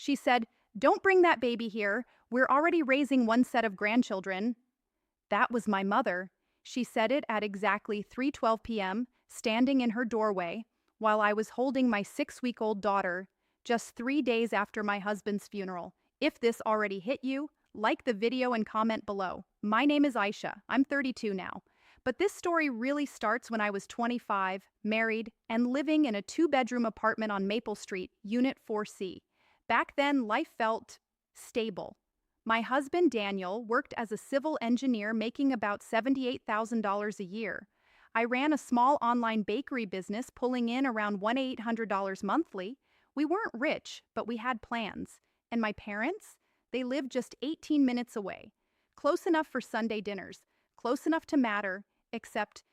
She said, "Don't bring that baby here. We're already raising one set of grandchildren." That was my mother. She said it at exactly 3:12 p.m., standing in her doorway, while I was holding my 6-week-old daughter, just 3 days after my husband's funeral. If this already hit you, like the video and comment below. My name is Aisha. I'm 32 now. But this story really starts when I was 25, married, and living in a 2-bedroom apartment on Maple Street, Unit 4C. Back then, life felt stable. My husband, Daniel, worked as a civil engineer making about $78,000 a year. I ran a small online bakery business pulling in around $1,800 monthly. We weren't rich, but we had plans. And my parents? They lived just 18 minutes away. Close enough for Sunday dinners, close enough to matter, except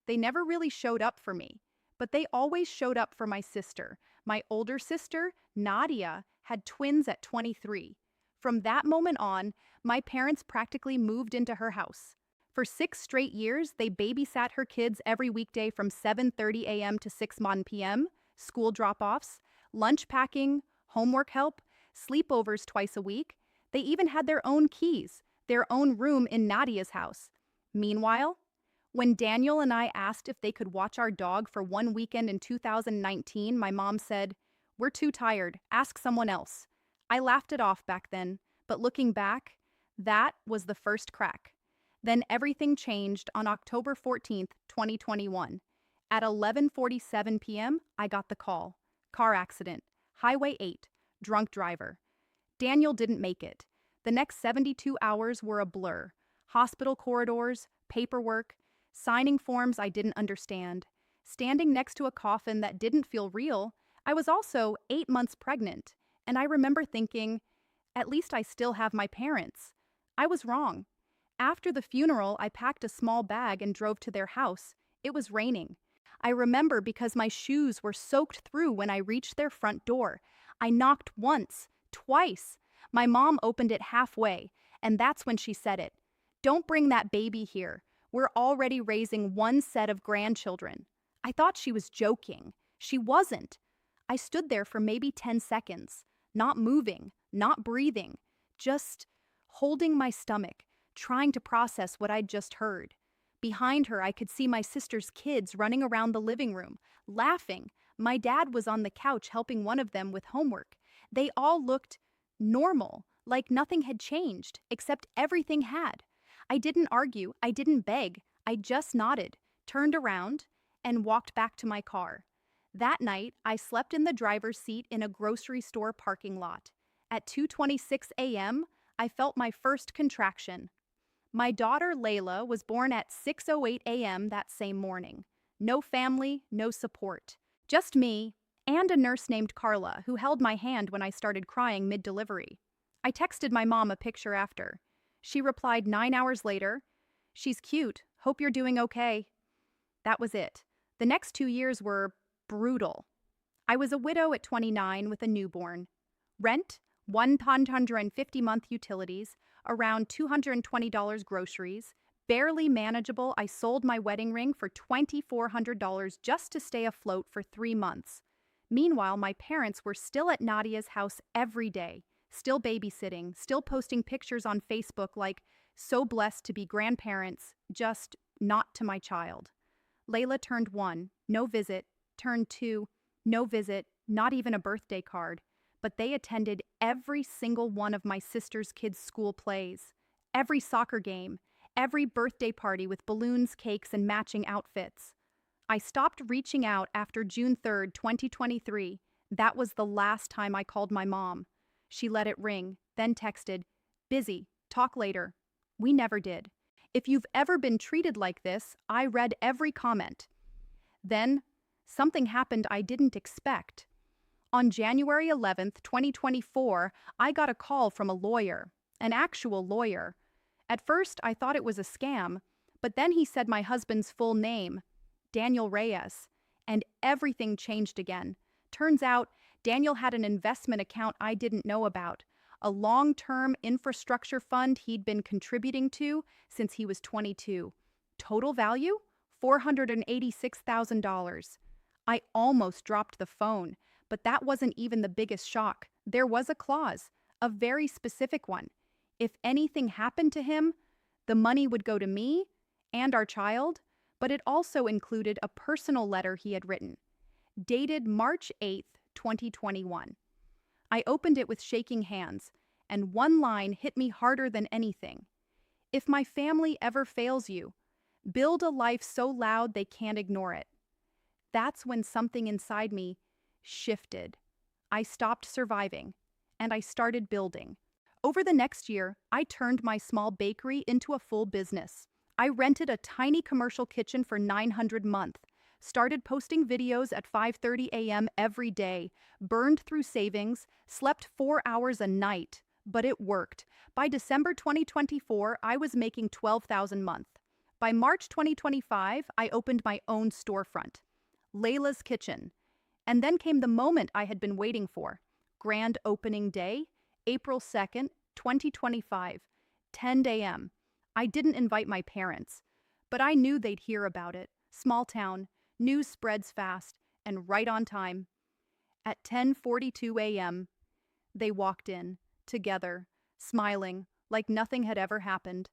they never really showed up for me. But they always showed up for my sister. My older sister, Nadia, had twins at 23. From that moment on, my parents practically moved into her house. For 6 straight years, they babysat her kids every weekday from 7:30 a.m. to 6 p.m., school drop-offs, lunch packing, homework help, sleepovers twice a week. They even had their own keys, their own room in Nadia's house. Meanwhile, when Daniel and I asked if they could watch our dog for one weekend in 2019, my mom said, "We're too tired, ask someone else." I laughed it off back then, but looking back, that was the first crack. Then everything changed on October 14th, 2021. At 11:47 p.m., I got the call. Car accident, Highway 8, drunk driver. Daniel didn't make it. The next 72 hours were a blur. Hospital corridors, paperwork, signing forms I didn't understand, standing next to a coffin that didn't feel real. I was also 8 months pregnant, and I remember thinking, at least I still have my parents. I was wrong. After the funeral, I packed a small bag and drove to their house. It was raining. I remember because my shoes were soaked through when I reached their front door. I knocked once, twice. My mom opened it halfway, and that's when she said it. "Don't bring that baby here. We're already raising one set of grandchildren." I thought she was joking. She wasn't. I stood there for maybe 10 seconds, not moving, not breathing, just holding my stomach, trying to process what I'd just heard. Behind her, I could see my sister's kids running around the living room, laughing. My dad was on the couch helping one of them with homework. They all looked normal, like nothing had changed, except everything had. I didn't argue, I didn't beg, I just nodded, turned around, and walked back to my car. That night, I slept in the driver's seat in a grocery store parking lot. At 2:26 a.m., I felt my first contraction. My daughter, Layla, was born at 6:08 a.m. that same morning. No family, no support. Just me, and a nurse named Carla, who held my hand when I started crying mid-delivery. I texted my mom a picture after. She replied 9 hours later, "She's cute, hope you're doing okay." That was it. The next 2 years were brutal. I was a widow at 29 with a newborn. Rent, $150 utilities, around $220 groceries, barely manageable. I sold my wedding ring for $2,400 just to stay afloat for 3 months. Meanwhile, my parents were still at Nadia's house every day, still babysitting, still posting pictures on Facebook like, "So blessed to be grandparents, just not to my child." Layla turned 1, no visit, turned 2, no visit, not even a birthday card. But they attended every single one of my sister's kids' school plays, every soccer game, every birthday party with balloons, cakes, and matching outfits. I stopped reaching out after June 3rd, 2023. That was the last time I called my mom. She let it ring, then texted, "Busy, talk later." We never did. If you've ever been treated like this, I read every comment. Then, something happened I didn't expect. On January 11th, 2024, I got a call from a lawyer, an actual lawyer. At first, I thought it was a scam, but then he said my husband's full name, Daniel Reyes, and everything changed again. Turns out, Daniel had an investment account I didn't know about, a long-term infrastructure fund he'd been contributing to since he was 22. Total value? $486,000. I almost dropped the phone, but that wasn't even the biggest shock. There was a clause, a very specific one. If anything happened to him, the money would go to me and our child, but it also included a personal letter he had written, dated March 8th, 2021. I opened it with shaking hands, and one line hit me harder than anything. If my family ever fails you, build a life so loud they can't ignore it. That's when something inside me shifted. I stopped surviving, and I started building. Over the next year, I turned my small bakery into a full business. I rented a tiny commercial kitchen for $900 a month, started posting videos at 5:30 a.m. every day, burned through savings, slept 4 hours a night, but it worked. By December 2024, I was making $12,000 a month. By March 2025, I opened my own storefront, Layla's Kitchen. And then came the moment I had been waiting for. Grand opening day, April 2nd, 2025, 10 a.m. I didn't invite my parents, but I knew they'd hear about it. Small town, news spreads fast, and right on time. At 10:42 a.m., they walked in, together, smiling, like nothing had ever happened.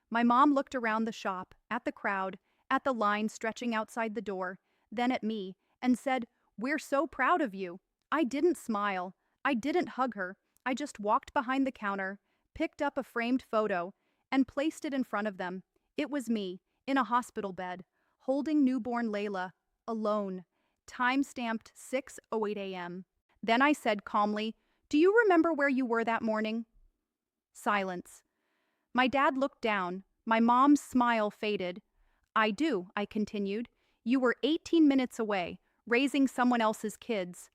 My mom looked around the shop, at the crowd, at the line stretching outside the door, then at me, and said, "We're so proud of you." I didn't smile. I didn't hug her. I just walked behind the counter, picked up a framed photo, and placed it in front of them. It was me, in a hospital bed, holding newborn Layla, alone, time-stamped 6:08 a.m. Then I said calmly, "Do you remember where you were that morning?" Silence. My dad looked down. My mom's smile faded. "I do," I continued. "You were 18 minutes away, raising someone else's kids."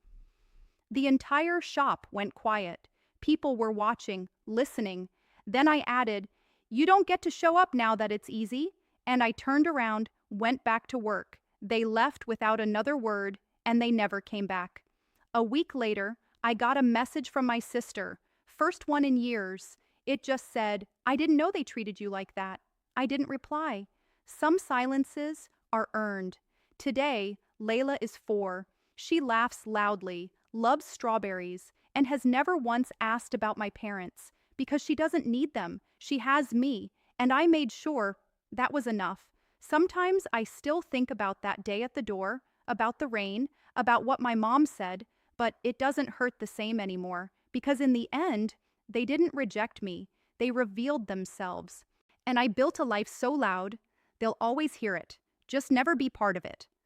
The entire shop went quiet. People were watching, listening. Then I added, "You don't get to show up now that it's easy." And I turned around, went back to work. They left without another word, and they never came back. A week later, I got a message from my sister, first one in years. It just said, "I didn't know they treated you like that." I didn't reply. Some silences are earned. Today, Layla is 4. She laughs loudly, loves strawberries, and has never once asked about my parents, because she doesn't need them. She has me, and I made sure that was enough. Sometimes I still think about that day at the door, about the rain, about what my mom said, but it doesn't hurt the same anymore, because in the end, they didn't reject me. They revealed themselves. And I built a life so loud, they'll always hear it, just never be part of it.